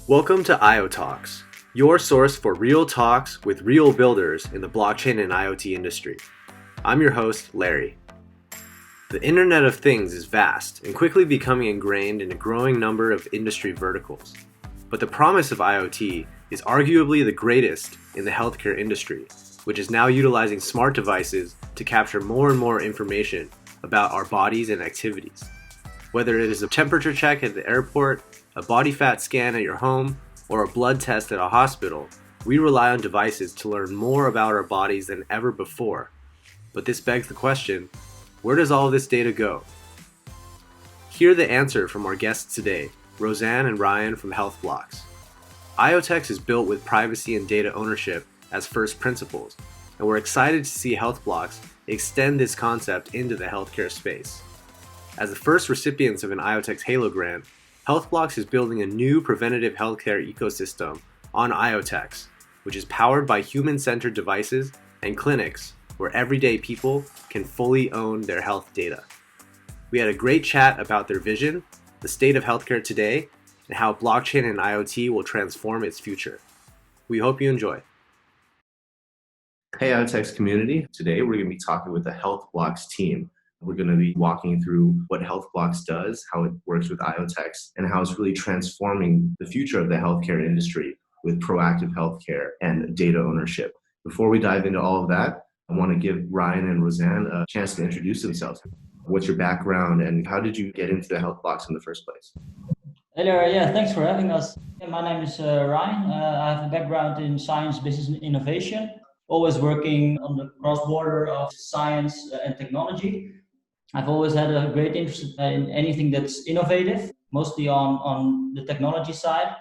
Welcome to IoTalks, your source for real talks with real builders in the blockchain and IoT industry. I'm your host, Larry. The Internet of Things is vast and quickly becoming ingrained in a growing number of industry verticals. But the promise of IoT is arguably the greatest in the healthcare industry, which is now utilizing smart devices to capture more and more information about our bodies and activities. Whether it is a temperature check at the airport, a body fat scan at your home, or a blood test at a hospital, we rely on devices to learn more about our bodies than ever before. But this begs the question, where does all this data go? Hear the answer from our guests today, Rosanne and Ryan from HealthBlocks. IoTalks is built with privacy and data ownership as first principles, and we're excited to see HealthBlocks extend this concept into the healthcare space. As the first recipients of an IoTalks Halo grant, HealthBlocks is building a new preventative healthcare ecosystem on IoTalks, which is powered by human-centered devices and clinics where everyday people can fully own their health data. We had a great chat about their vision, the state of healthcare today, and how blockchain and IoT will transform its future. We hope you enjoy. Hey IoTalks community, today we're going to be talking with the HealthBlocks team. We're going to be walking through what HealthBlocks does, how it works with IoTalks, and how it's really transforming the future of the healthcare industry with proactive healthcare and data ownership. Before we dive into all of that, I want to give Ryan and Rosanne a chance to introduce themselves. What's your background and how did you get into the HealthBlocks in the first place? Hey there, thanks for having us. My name is Ryan. I have a background in science, business, and innovation, always working on the cross-border of science and technology. I've always had a great interest in anything that's innovative, mostly on the technology side,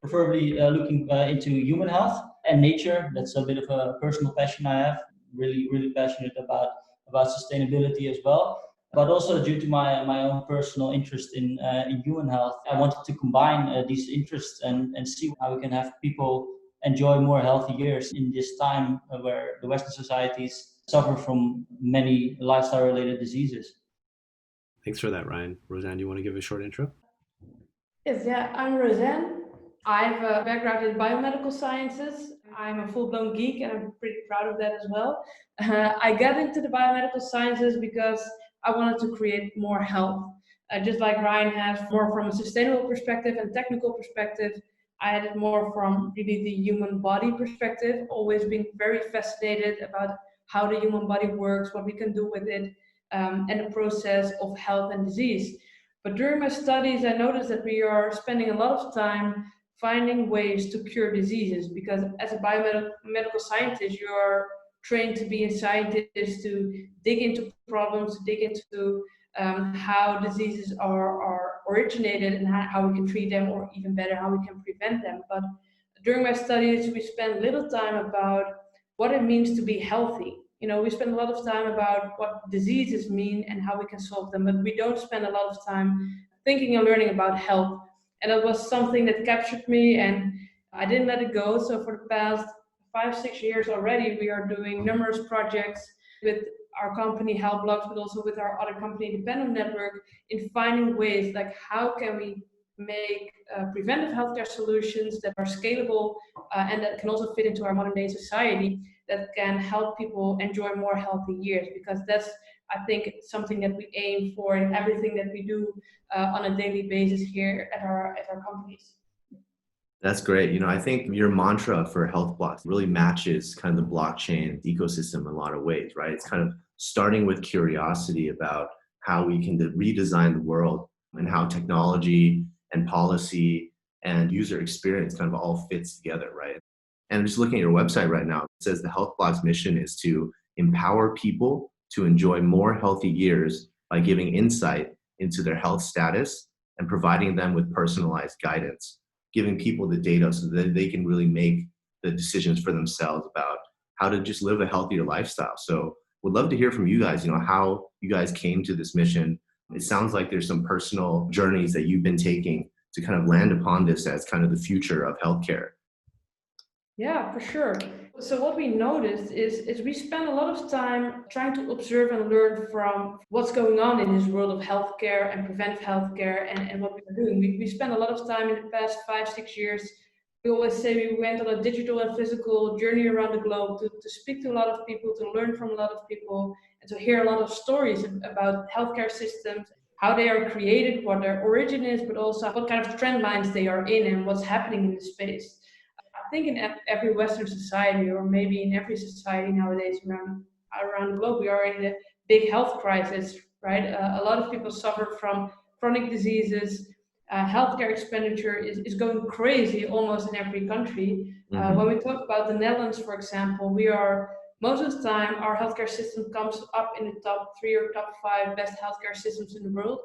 preferably looking into human health and nature. That's a bit of a personal passion I have, really passionate about sustainability as well. But also due to my own personal interest in human health, I wanted to combine these interests and see how we can have people enjoy more healthy years in this time where the Western societies suffer from many lifestyle-related diseases. Thanks for that, Ryan. Rosanne, do you want to give a short intro? Yes, I'm Rosanne. I have a background in biomedical sciences. I'm a full-blown geek and I'm pretty proud of that as well. I got into the biomedical sciences because I wanted to create more health. Just like Ryan has more from a sustainable perspective and technical perspective, I had it more from really the human body perspective, always being very fascinated about how the human body works, what we can do with it, and the process of health and disease. But during my studies, I noticed that we are spending a lot of time finding ways to cure diseases because as a biomedical scientist, you are trained to be a scientist, to dig into problems, to dig into how diseases are originated and how we can treat them, or even better, how we can prevent them. But during my studies, we spent little time about what it means to be healthy. We spend a lot of time about what diseases mean and how we can solve them, but we don't spend a lot of time thinking and learning about health. And it was something that captured me and I didn't let it go. So for the past 5-6 years already, we are doing numerous projects with our company HealthBlocks, but also with our other company Dependent Network, in finding ways like how can we make preventive healthcare solutions that are scalable and that can also fit into our modern day society, that can help people enjoy more healthy years, because that's, I think, something that we aim for in everything that we do on a daily basis here at our companies. That's great. I think your mantra for HealthBlocks really matches kind of the blockchain ecosystem in a lot of ways, right? It's kind of starting with curiosity about how we can redesign the world and how technology and policy and user experience kind of all fits together, right? And I'm just looking at your website right now. It says the HealthBlocks mission is to empower people to enjoy more healthy years by giving insight into their health status and providing them with personalized guidance, giving people the data so that they can really make the decisions for themselves about how to just live a healthier lifestyle. So would love to hear from you guys, how you guys came to this mission. It sounds like there's some personal journeys that you've been taking to kind of land upon this as kind of the future of healthcare. Yeah, for sure. So what we noticed is we spend a lot of time trying to observe and learn from what's going on in this world of healthcare and preventive healthcare and what we're doing. We spent a lot of time in the past 5-6 years. We always say we went on a digital and physical journey around the globe to speak to a lot of people, to learn from a lot of people, and to hear a lot of stories about healthcare systems, how they are created, what their origin is, but also what kind of trend lines they are in and what's happening in the space. I think in every Western society, or maybe in every society nowadays around the globe, we are in a big health crisis, right? A lot of people suffer from chronic diseases. Healthcare expenditure is going crazy almost in every country. When we talk about the Netherlands, for example, we are most of the time our healthcare system comes up in the top 3 or top 5 best healthcare systems in the world.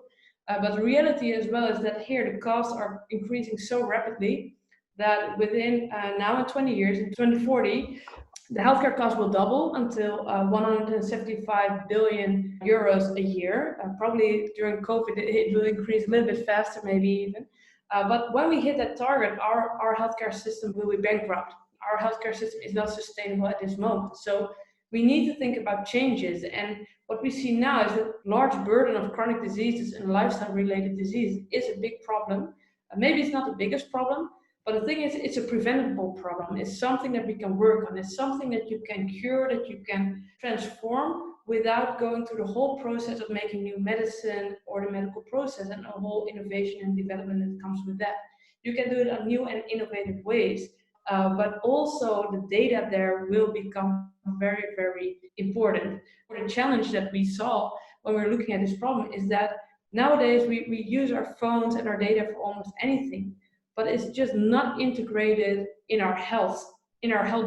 But the reality as well is that here the costs are increasing so rapidly that within now in 20 years, in 2040, the healthcare cost will double until 175 billion euros a year. Probably during COVID, it will increase a little bit faster, maybe even. But when we hit that target, our healthcare system will be bankrupt. Our healthcare system is not sustainable at this moment. So we need to think about changes. And what we see now is that large burden of chronic diseases and lifestyle-related diseases is a big problem. Maybe it's not the biggest problem, but the thing is, it's a preventable problem. It's something that we can work on. It's something that you can cure, that you can transform without going through the whole process of making new medicine or the medical process and a whole innovation and development that comes with that. You can do it in new and innovative ways, but also the data there will become very, very important. The challenge that we saw when we were looking at this problem is that nowadays we use our phones and our data for almost anything, but it's just not integrated in our health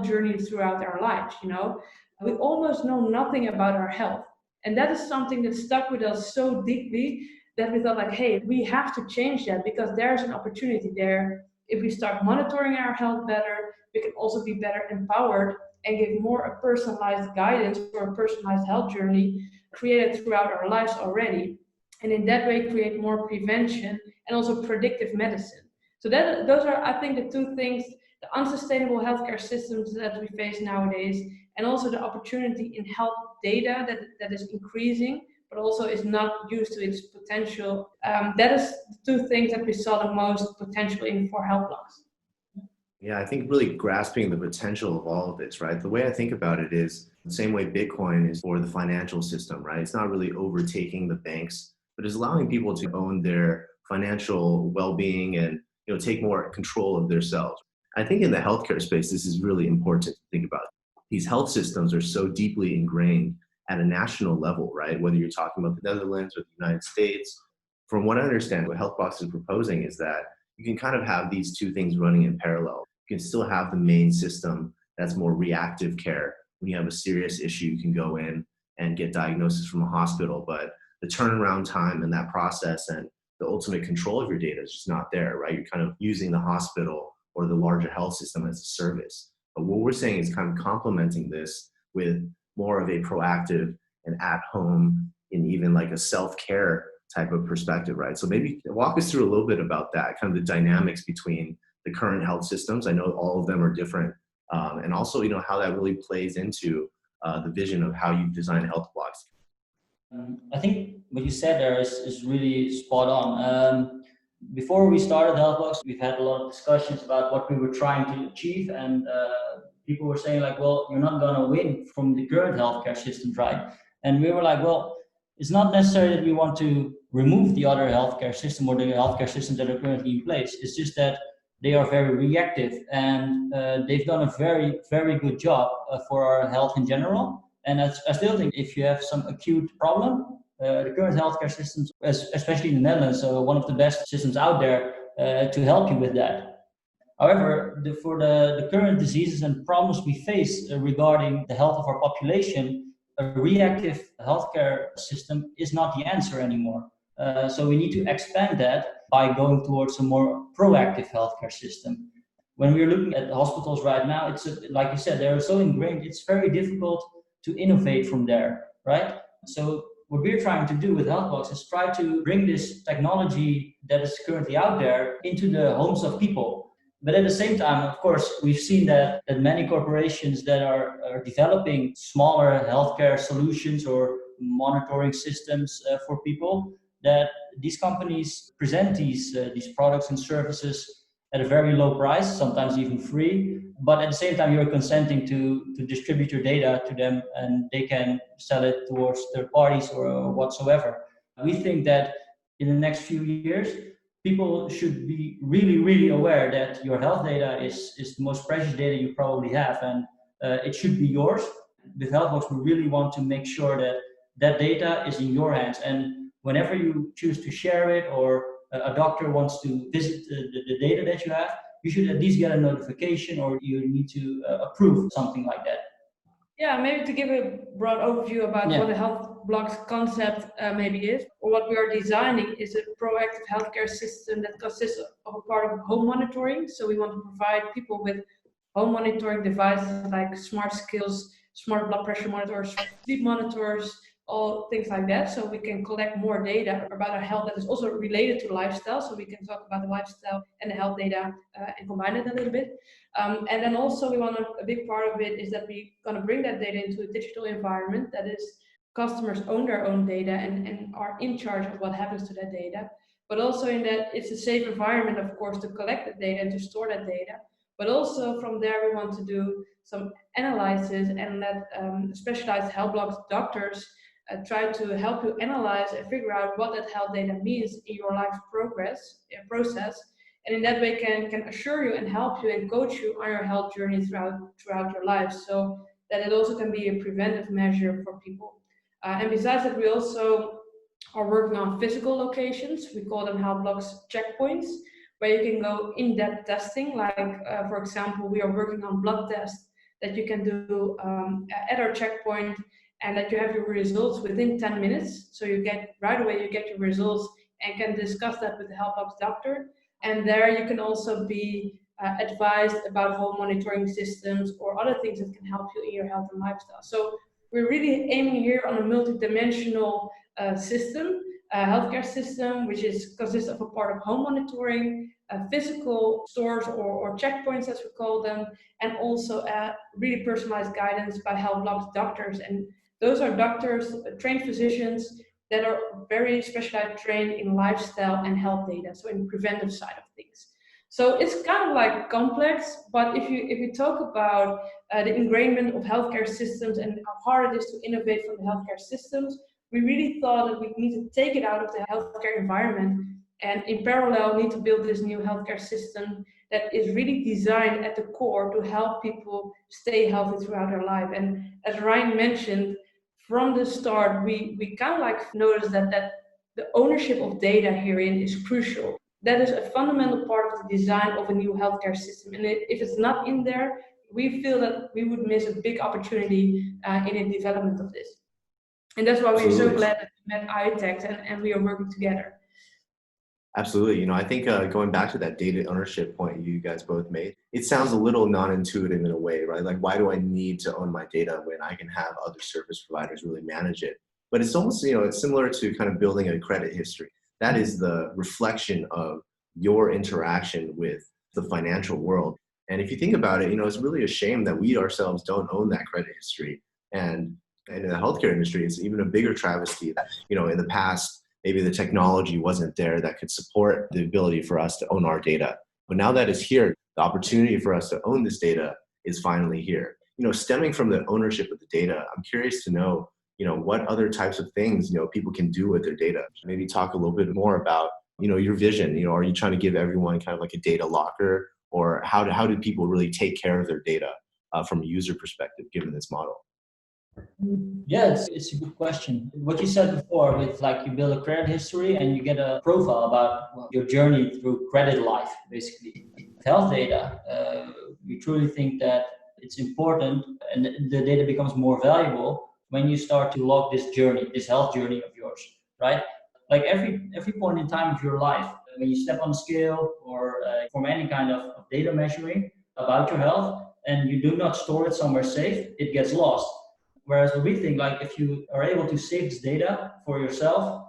journey throughout our lives. We almost know nothing about our health, and that is something that stuck with us so deeply that we thought, like, hey, we have to change that, because there's an opportunity there. If we start monitoring our health better, we can also be better empowered and give more a personalized guidance or a personalized health journey created throughout our lives already, and in that way create more prevention and also predictive medicine. So those are, I think, the two things: the unsustainable healthcare systems that we face nowadays, and also the opportunity in health data that is increasing, but also is not used to its potential. That is the two things that we saw the most potential in for HealthBlocks. Yeah, I think really grasping the potential of all of this, right? The way I think about it is the same way Bitcoin is for the financial system, right? It's not really overtaking the banks, but it's allowing people to own their financial well-being and take more control of themselves. I think in the healthcare space, this is really important to think about. These health systems are so deeply ingrained at a national level, right? Whether you're talking about the Netherlands or the United States. From what I understand, what HealthBlocks is proposing is that you can kind of have these two things running in parallel. You can still have the main system that's more reactive care. When you have a serious issue, you can go in and get diagnosis from a hospital, but the turnaround time and that process and the ultimate control of your data is just not there, right? You're kind of using the hospital or the larger health system as a service. But what we're saying is kind of complementing this with more of a proactive and at home and even like a self-care type of perspective, right? So maybe walk us through a little bit about that, kind of the dynamics between the current health systems. I know all of them are different. And also, how that really plays into the vision of how you design HealthBlocks. I think what you said there is really spot on. Before we started HealthBlocks, we've had a lot of discussions about what we were trying to achieve, and people were saying like, well, you're not going to win from the current healthcare systems, right? And we were like, well, it's not necessary that we want to remove the other healthcare system or the healthcare systems that are currently in place. It's just that they are very reactive, and they've done a very, very good job for our health in general. And I still think if you have some acute problem, the current healthcare systems, especially in the Netherlands, are one of the best systems out there to help you with that. However, for the current diseases and problems we face regarding the health of our population, a reactive healthcare system is not the answer anymore. So we need to expand that by going towards a more proactive healthcare system. When we're looking at the hospitals right now, it's like you said, they're so ingrained, it's very difficult to innovate from there, right? So what we're trying to do with HealthBlocks is try to bring this technology that is currently out there into the homes of people. But at the same time, of course, we've seen that many corporations that are developing smaller healthcare solutions or monitoring systems for people, that these companies present these products and services at a very low price, sometimes even free. But at the same time, you're consenting to distribute your data to them, and they can sell it towards third parties or whatsoever. We think that in the next few years, people should be really, really aware that your health data is the most precious data you probably have, and it should be yours. With HealthBlocks, we really want to make sure that that data is in your hands, and whenever you choose to share it or a doctor wants to visit the data that you have, you should at least get a notification or you need to approve something like that. Yeah, maybe to give a broad overview about what a HealthBlocks concept maybe is, or what we are designing is a proactive healthcare system that consists of a part of home monitoring. So we want to provide people with home monitoring devices like smart skills, smart blood pressure monitors, sleep monitors, all things like that. So we can collect more data about our health that is also related to lifestyle. So we can talk about the lifestyle and the health data and combine it a little bit. And then also we want a big part of it is that we're going to bring that data into a digital environment that is customers own their own data and are in charge of what happens to that data. But also in that it's a safe environment, of course, to collect the data and to store that data. But also from there, we want to do some analysis and let specialized HealthBlocks doctors try to help you analyze and figure out what that health data means in your life process. And in that way can assure you and help you and coach you on your health journey throughout your life. So that it also can be a preventive measure for people. And besides that, we also are working on physical locations. We call them HealthBlocks checkpoints, where you can go in-depth testing. Like, for example, we are working on blood tests that you can do at our checkpoint and that you have your results within 10 minutes. So you get right away, you get your results and can discuss that with the HealthBlocks doctor. And there you can also be advised about home monitoring systems or other things that can help you in your health and lifestyle. So we're really aiming here on a multidimensional system, healthcare system, which consists of a part of home monitoring, physical stores or checkpoints as we call them, and also really personalized guidance by HealthBlocks doctors. And those are doctors, trained physicians that are very specialized trained in lifestyle and health data, so in preventive side of things. So it's kind of like complex, but if you talk about the ingrainment of healthcare systems and how hard it is to innovate from the healthcare systems, we really thought that we need to take it out of the healthcare environment and in parallel need to build this new healthcare system that is really designed at the core to help people stay healthy throughout their life. And as Ryan mentioned, from the start, we kind of like noticed that the ownership of data herein is crucial. That is a fundamental part of the design of a new healthcare system. And if it's not in there, we feel that we would miss a big opportunity in the development of this. And that's why we're so glad that we met IoTalks and we are working together. Absolutely. I think going back to that data ownership point you guys both made, it sounds a little non-intuitive in a way, right? Like, why do I need to own my data when I can have other service providers really manage it? But it's almost, it's similar to kind of building a credit history. That is the reflection of your interaction with the financial world. And if you think about it, it's really a shame that we ourselves don't own that credit history. And in the healthcare industry, it's even a bigger travesty that, in the past, maybe the technology wasn't there that could support the ability for us to own our data. But now that it's here, the opportunity for us to own this data is finally here. Stemming from the ownership of the data, I'm curious to know, what other types of things, people can do with their data. Maybe talk a little bit more about, your vision. Are you trying to give everyone kind of like a data locker, or how do people really take care of their data from a user perspective, given this model? Yeah, it's a good question. What you said before with like you build a credit history and you get a profile about your journey through credit life, basically. With health data, we truly think that it's important and the data becomes more valuable when you start to log this journey, this health journey of yours, right? Like every point in time of your life, when you step on a scale or from any kind of data measuring about your health and you do not store it somewhere safe, it gets lost. Whereas we think like if you are able to save this data for yourself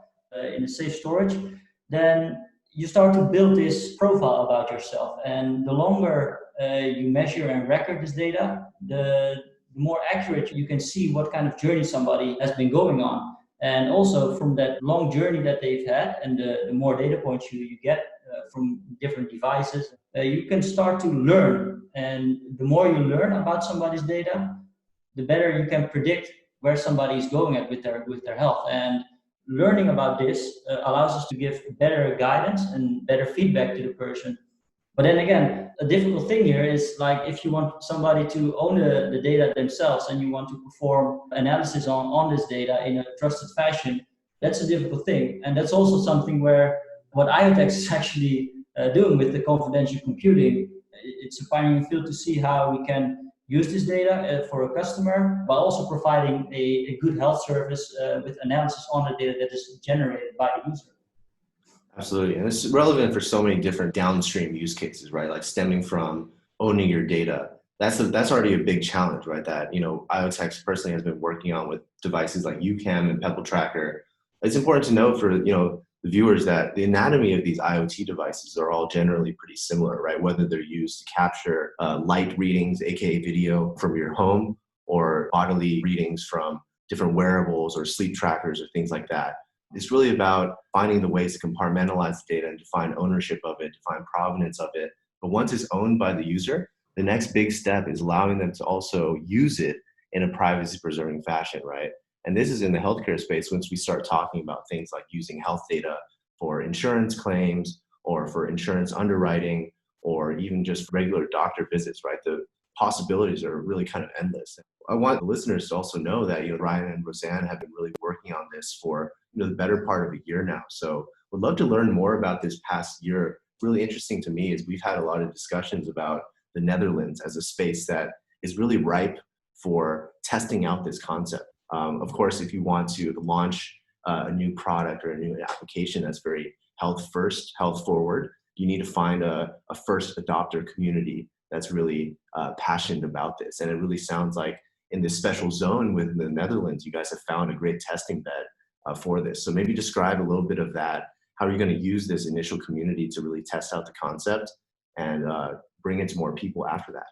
in a safe storage, then you start to build this profile about yourself. And the longer you measure and record this data, the more accurate you can see what kind of journey somebody has been going on. And also from that long journey that they've had, and the more data points you get from different devices, you can start to learn. And the more you learn about somebody's data, the better you can predict where somebody is going at with their health. And learning about this allows us to give better guidance and better feedback to the person. But then again, a difficult thing here is like if you want somebody to own the data themselves and you want to perform analysis on this data in a trusted fashion, that's a difficult thing. And that's also something where what IoTalks is actually doing with the confidential computing. It's a pioneering field to see how we can use this data for a customer, while also providing a good health service with analysis on the data that is generated by the user. Absolutely. And it's relevant for so many different downstream use cases, right? Like stemming from owning your data. That's already a big challenge, right? That, IoTalks personally has been working on with devices like UCam and Pebble Tracker. It's important to note for, the viewers that the anatomy of these IoT devices are all generally pretty similar, right? Whether they're used to capture light readings, aka video from your home, or bodily readings from different wearables or sleep trackers or things like that. It's really about finding the ways to compartmentalize the data and define ownership of it, define provenance of it. But once it's owned by the user, the next big step is allowing them to also use it in a privacy-preserving fashion, right? And this is in the healthcare space once we start talking about things like using health data for insurance claims or for insurance underwriting or even just regular doctor visits, right? The possibilities are really kind of endless. I want the listeners to also know that Ryan and Rosanne have been really working on this for the better part of a year now. So would love to learn more about this past year. Really interesting to me is we've had a lot of discussions about the Netherlands as a space that is really ripe for testing out this concept. Of course, if you want to launch a new product or a new application that's very health first, health forward, you need to find a first adopter community that's really passionate about this. And it really sounds like in this special zone within the Netherlands, you guys have found a great testing bed for this. So maybe describe a little bit of that. How are you going to use this initial community to really test out the concept and bring it to more people after that?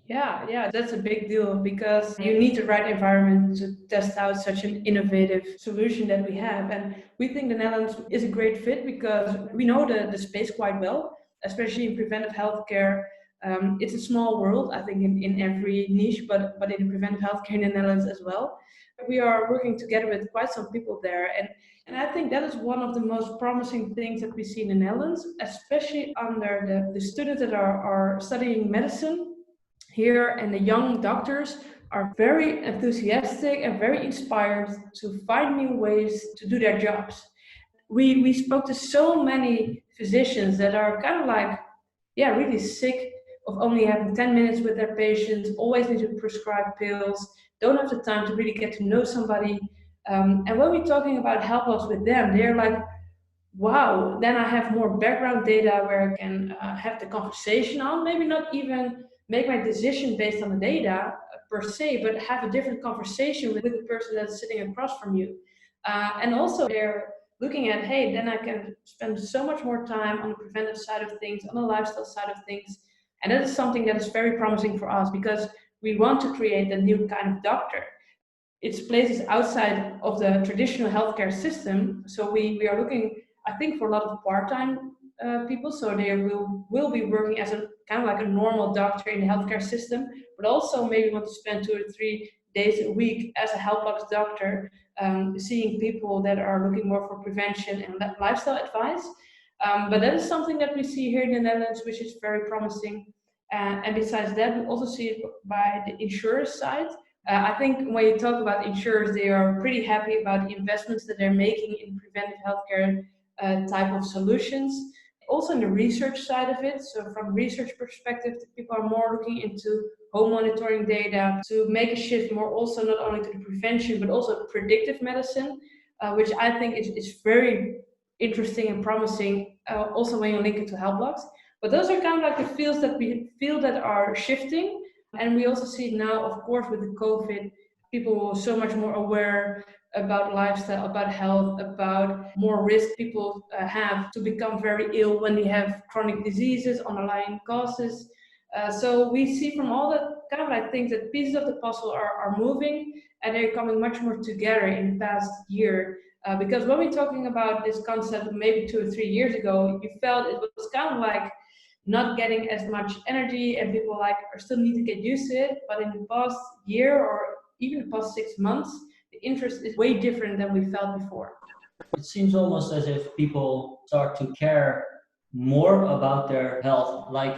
Yeah, that's a big deal because you need the right environment to test out such an innovative solution that we have. And we think the Netherlands is a great fit because we know the space quite well, especially in preventive healthcare. It's a small world, I think, in every niche, but in preventive healthcare in the Netherlands as well. We are working together with quite some people there. And I think that is one of the most promising things that we see in the Netherlands, especially under the students that are studying medicine here, and the young doctors are very enthusiastic and very inspired to find new ways to do their jobs. We spoke to so many physicians that are kind of like, really sick of only having 10 minutes with their patients, always need to prescribe pills, don't have the time to really get to know somebody. And when we're talking about HealthBlocks with them, they're like, wow, then I have more background data where I can have the conversation on, maybe not even make my decision based on the data per se, but have a different conversation with the person that's sitting across from you. And also they're looking at, hey, then I can spend so much more time on the preventive side of things, on the lifestyle side of things. And that is something that is very promising for us because we want to create a new kind of doctor. It's places outside of the traditional healthcare system. So we are looking, I think, for a lot of part-time people. So they will be working as a kind of like a normal doctor in the healthcare system, but also maybe want to spend 2 or 3 days a week as a HealthBlocks doctor, seeing people that are looking more for prevention and lifestyle advice. But that is something that we see here in the Netherlands, which is very promising. And besides that, we also see it by the insurance side. I think when you talk about insurers, they are pretty happy about the investments that they're making in preventive healthcare type of solutions. Also in the research side of it, so from a research perspective, people are more looking into home monitoring data to make a shift more also not only to the prevention, but also predictive medicine, which I think is very interesting and promising, also when you link it to HealthBlocks. But those are kind of like the fields that we feel that are shifting. And we also see now, of course, with the COVID, people are so much more aware about lifestyle, about health, about more risk people have to become very ill when they have chronic diseases, underlying causes. So we see from all the kind of like things that pieces of the puzzle are moving, and they're coming much more together in the past year. Because when we're talking about this concept maybe 2 or 3 years ago, you felt it was kind of like not getting as much energy, and people like are still need to get used to it. But in the past year or even the past 6 months, the interest is way different than we felt before. It seems almost as if people start to care more about their health. Like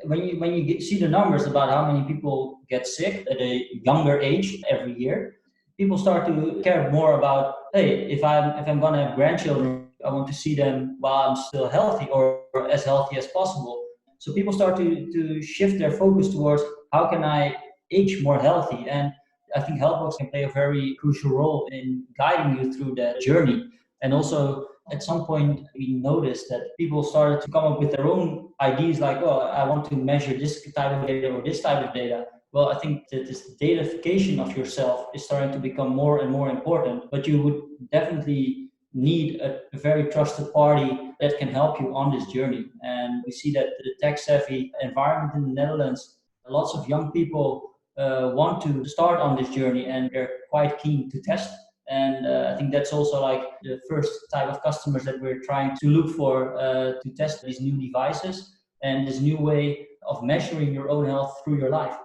when you see the numbers about how many people get sick at a younger age every year, people start to care more about, hey, if I'm gonna have grandchildren, I want to see them while I'm still healthy or as healthy as possible. So people start to shift their focus towards how can I age more healthy. And I think HealthBlocks can play a very crucial role in guiding you through that journey. And also, at some point, we noticed that people started to come up with their own ideas like, oh, I want to measure this type of data or this type of data. Well, I think that this datafication of yourself is starting to become more and more important, but you would definitely need a very trusted party that can help you on this journey. And we see that the tech-savvy environment in the Netherlands, lots of young people want to start on this journey, and they're quite keen to test. And I think that's also like the first type of customers that we're trying to look for to test these new devices and this new way of measuring your own health through your life.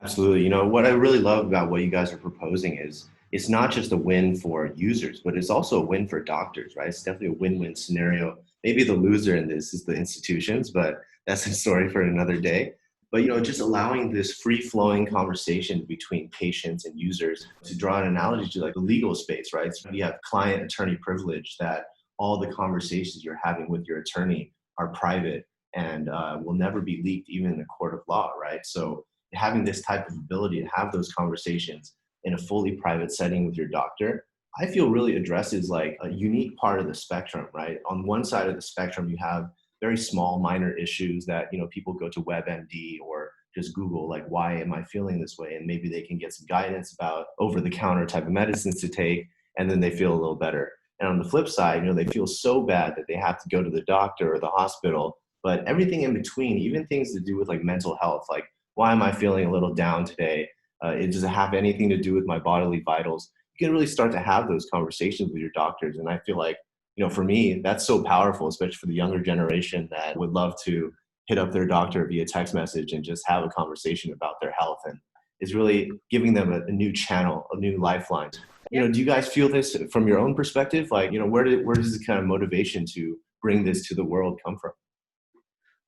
Absolutely. You know, what I really love about what you guys are proposing is it's not just a win for users, but it's also a win for doctors, right? It's definitely a win-win scenario. Maybe the loser in this is the institutions, but that's a story for another day. But, you know, just allowing this free-flowing conversation between patients and users, to draw an analogy to like the legal space, right? So you have client-attorney privilege, that all the conversations you're having with your attorney are private and will never be leaked, even in a court of law, right? So having this type of ability to have those conversations in a fully private setting with your doctor, I feel really addresses like a unique part of the spectrum, right? On one side of the spectrum, you have very small, minor issues that, you know, people go to WebMD or just Google, like, why am I feeling this way? And maybe they can get some guidance about over-the-counter type of medicines to take, and then they feel a little better. And on the flip side, you know, they feel so bad that they have to go to the doctor or the hospital, but everything in between, even things to do with like mental health, like, why am I feeling a little down today? It doesn't have anything to do with my bodily vitals. You can really start to have those conversations with your doctors. And I feel like, you know, for me, that's so powerful, especially for the younger generation that would love to hit up their doctor via text message and just have a conversation about their health. And it's really giving them a new channel, a new lifeline. You know, do you guys feel this from your own perspective? Like, you know, where does this kind of motivation to bring this to the world come from?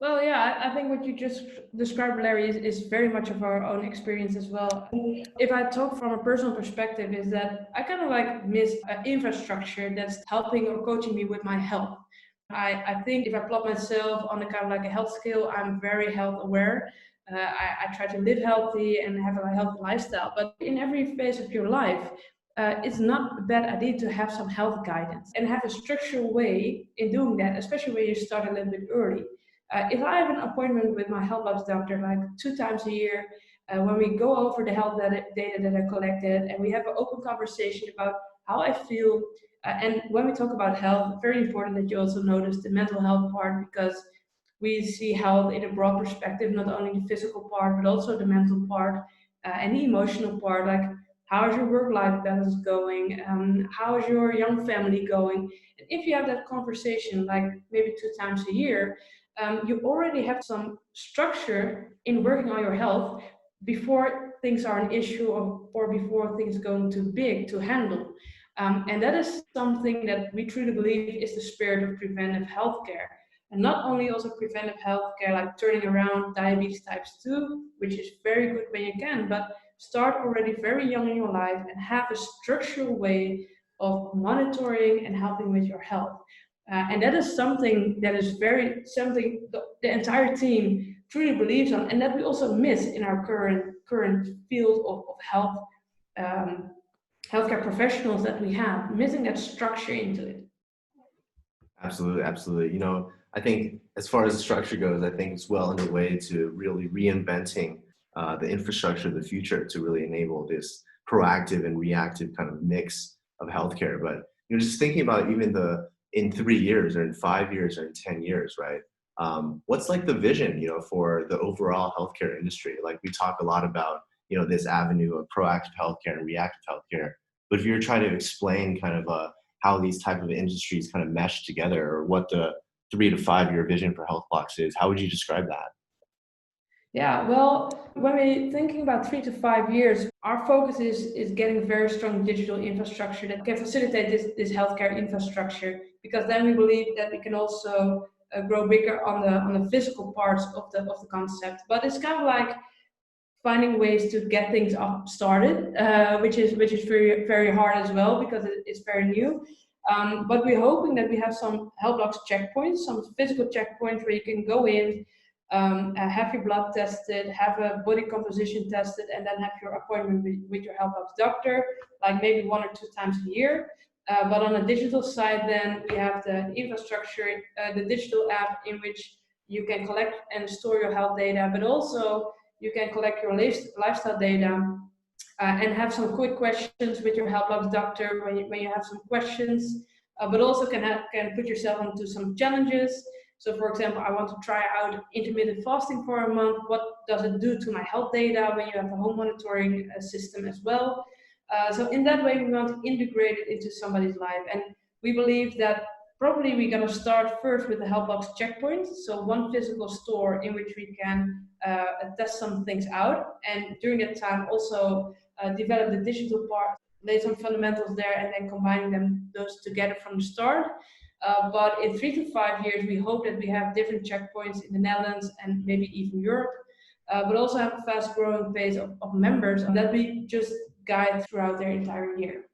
Well, yeah, I think what you just described, Larry, is very much of our own experience as well. If I talk from a personal perspective, is that I kind of like miss an infrastructure that's helping or coaching me with my health. I think if I plot myself on a kind of like a health scale, I'm very health aware. I try to live healthy and have a healthy lifestyle. But in every phase of your life, it's not a bad idea to have some health guidance and have a structural way in doing that, especially when you start a little bit early. If I have an appointment with my HealthBlocks doctor like 2 times a year, when we go over the health data that I collected and we have an open conversation about how I feel, and when we talk about health, very important that you also notice the mental health part, because we see health in a broad perspective, not only the physical part, but also the mental part and the emotional part, like how is your work-life balance going? How is your young family going? And if you have that conversation, like maybe 2 times a year, you already have some structure in working on your health before things are an issue or before things go too big to handle. And that is something that we truly believe is the spirit of preventive healthcare. And not only also preventive healthcare, like turning around diabetes types 2, which is very good when you can, but start already very young in your life and have a structural way of monitoring and helping with your health. And that is something that is something the entire team truly believes on, and that we also miss in our current field of health, healthcare professionals that we have, missing that structure into it. Absolutely, absolutely. You know, I think as far as the structure goes, I think it's well underway to really reinventing the infrastructure of the future to really enable this proactive and reactive kind of mix of healthcare. But just thinking about even in 3 years or in 5 years or in 10 years, right? What's like the vision, for the overall healthcare industry? Like we talk a lot about, this avenue of proactive healthcare and reactive healthcare. But if you're trying to explain kind of how these type of industries kind of mesh together, or what the 3 to 5 year vision for HealthBlocks is, how would you describe that? Yeah, well, when we're thinking about 3 to 5 years, our focus is getting very strong digital infrastructure that can facilitate this healthcare infrastructure, because then we believe that we can also grow bigger on the physical parts of the concept. But it's kind of like finding ways to get things up started, which is very very hard as well, because it's very new. But we're hoping that we have some HealthBlocks checkpoints, some physical checkpoints where you can go in, have your blood tested, have a body composition tested, and then have your appointment with your HealthBlocks doctor, like maybe 1 or 2 times a year. But on the digital side, then we have the infrastructure, the digital app in which you can collect and store your health data, but also you can collect your lifestyle data, and have some quick questions with your HealthBlocks doctor when you have some questions, but also can put yourself onto some challenges. So for example, I want to try out intermittent fasting for a month. What does it do to my health data when you have a home monitoring system as well? So in that way, we want to integrate it into somebody's life. And we believe that probably we're going to start first with the HealthBlocks checkpoint. So one physical store in which we can test some things out. And during that time, also develop the digital part, lay some fundamentals there, and then combining those together from the start. But in 3 to 5 years, we hope that we have different checkpoints in the Netherlands and maybe even Europe, but also have a fast growing base of members that we just guide throughout their entire year.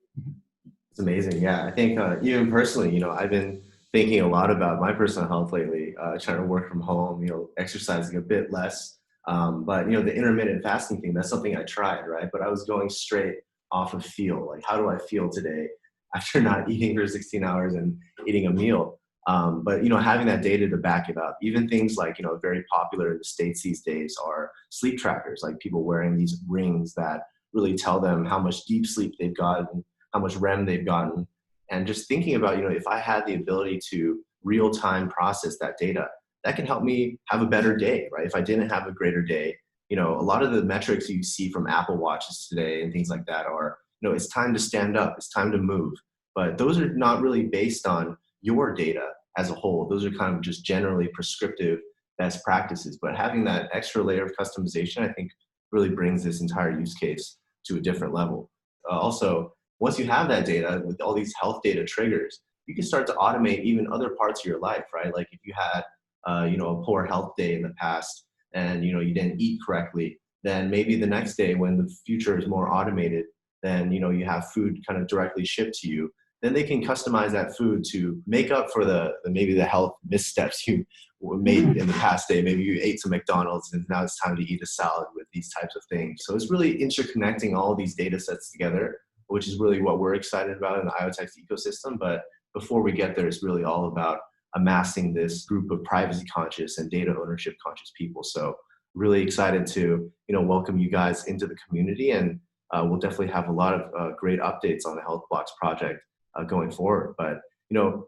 It's amazing. Yeah, I think even personally, I've been thinking a lot about my personal health lately, trying to work from home, exercising a bit less. But, the intermittent fasting thing, that's something I tried, right? But I was going straight off of feel. Like, how do I feel today after not eating for 16 hours and eating a meal? But, having that data to back it up, even things like, very popular in the States these days are sleep trackers, like people wearing these rings that really tell them how much deep sleep they've gotten, how much REM they've gotten. And just thinking about, if I had the ability to real time process that data, that can help me have a better day, right? If I didn't have a greater day, a lot of the metrics you see from Apple Watches today and things like that are, it's time to stand up, it's time to move. But those are not really based on your data as a whole. Those are kind of just generally prescriptive best practices. But having that extra layer of customization, I think, really brings this entire use case to a different level. Also, once you have that data with all these health data triggers, you can start to automate even other parts of your life, right? Like if you had, a poor health day in the past and, you didn't eat correctly, then maybe the next day when the future is more automated, then, you have food kind of directly shipped to you, then they can customize that food to make up for maybe the health missteps you made in the past day. Maybe you ate some McDonald's and now it's time to eat a salad with these types of things. So it's really interconnecting all these data sets together, which is really what we're excited about in the IoTalks ecosystem. But before we get there, it's really all about amassing this group of privacy conscious and data ownership conscious people. So really excited to, welcome you guys into the community, and we'll definitely have a lot of great updates on the HealthBlocks project going forward. But,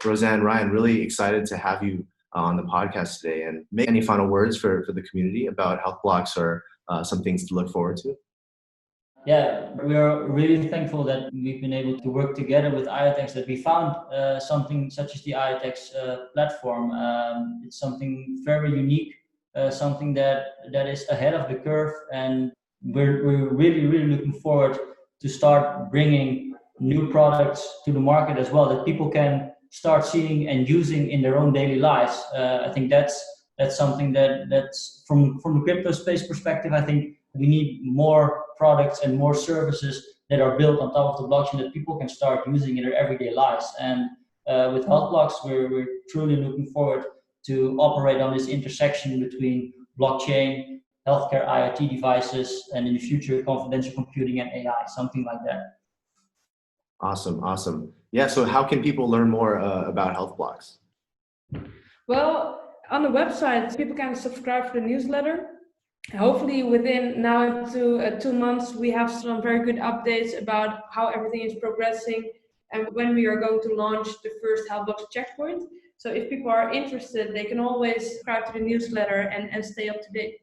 Rosanne Ryan, really excited to have you on the podcast today, and make any final words for the community about HealthBlocks or some things to look forward to. Yeah, we are really thankful that we've been able to work together with IoTalks, that we found something such as the IoTalks platform. It's something very unique, something that is ahead of the curve, and we're really, really looking forward to start bringing new products to the market as well, that people can start seeing and using in their own daily lives. I think that's something that's from the crypto space perspective. I think we need more products and more services that are built on top of the blockchain that people can start using in their everyday lives. And with HealthBlocks, we're truly looking forward to operate on this intersection between blockchain, healthcare IoT devices, and in the future, confidential computing and AI, something like that. Awesome. Yeah, so how can people learn more about HealthBlocks? Well, on the website, people can subscribe for the newsletter. Hopefully within now into 2 months, we have some very good updates about how everything is progressing and when we are going to launch the first HealthBlocks checkpoint. So if people are interested, they can always subscribe to the newsletter and stay up to date.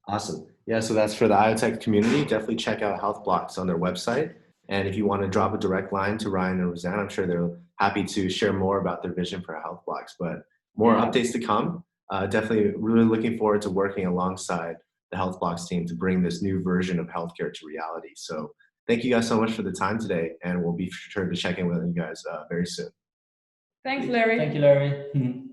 Awesome. Yeah, so that's for the IoTech community. Definitely check out HealthBlocks on their website. And if you want to drop a direct line to Ryan and Rosanne, I'm sure they're happy to share more about their vision for HealthBlocks. But more updates to come. Definitely really looking forward to working alongside the HealthBlocks team to bring this new version of healthcare to reality. So thank you guys so much for the time today, and we'll be sure to check in with you guys very soon. Thanks, Larry. Thank you, Larry.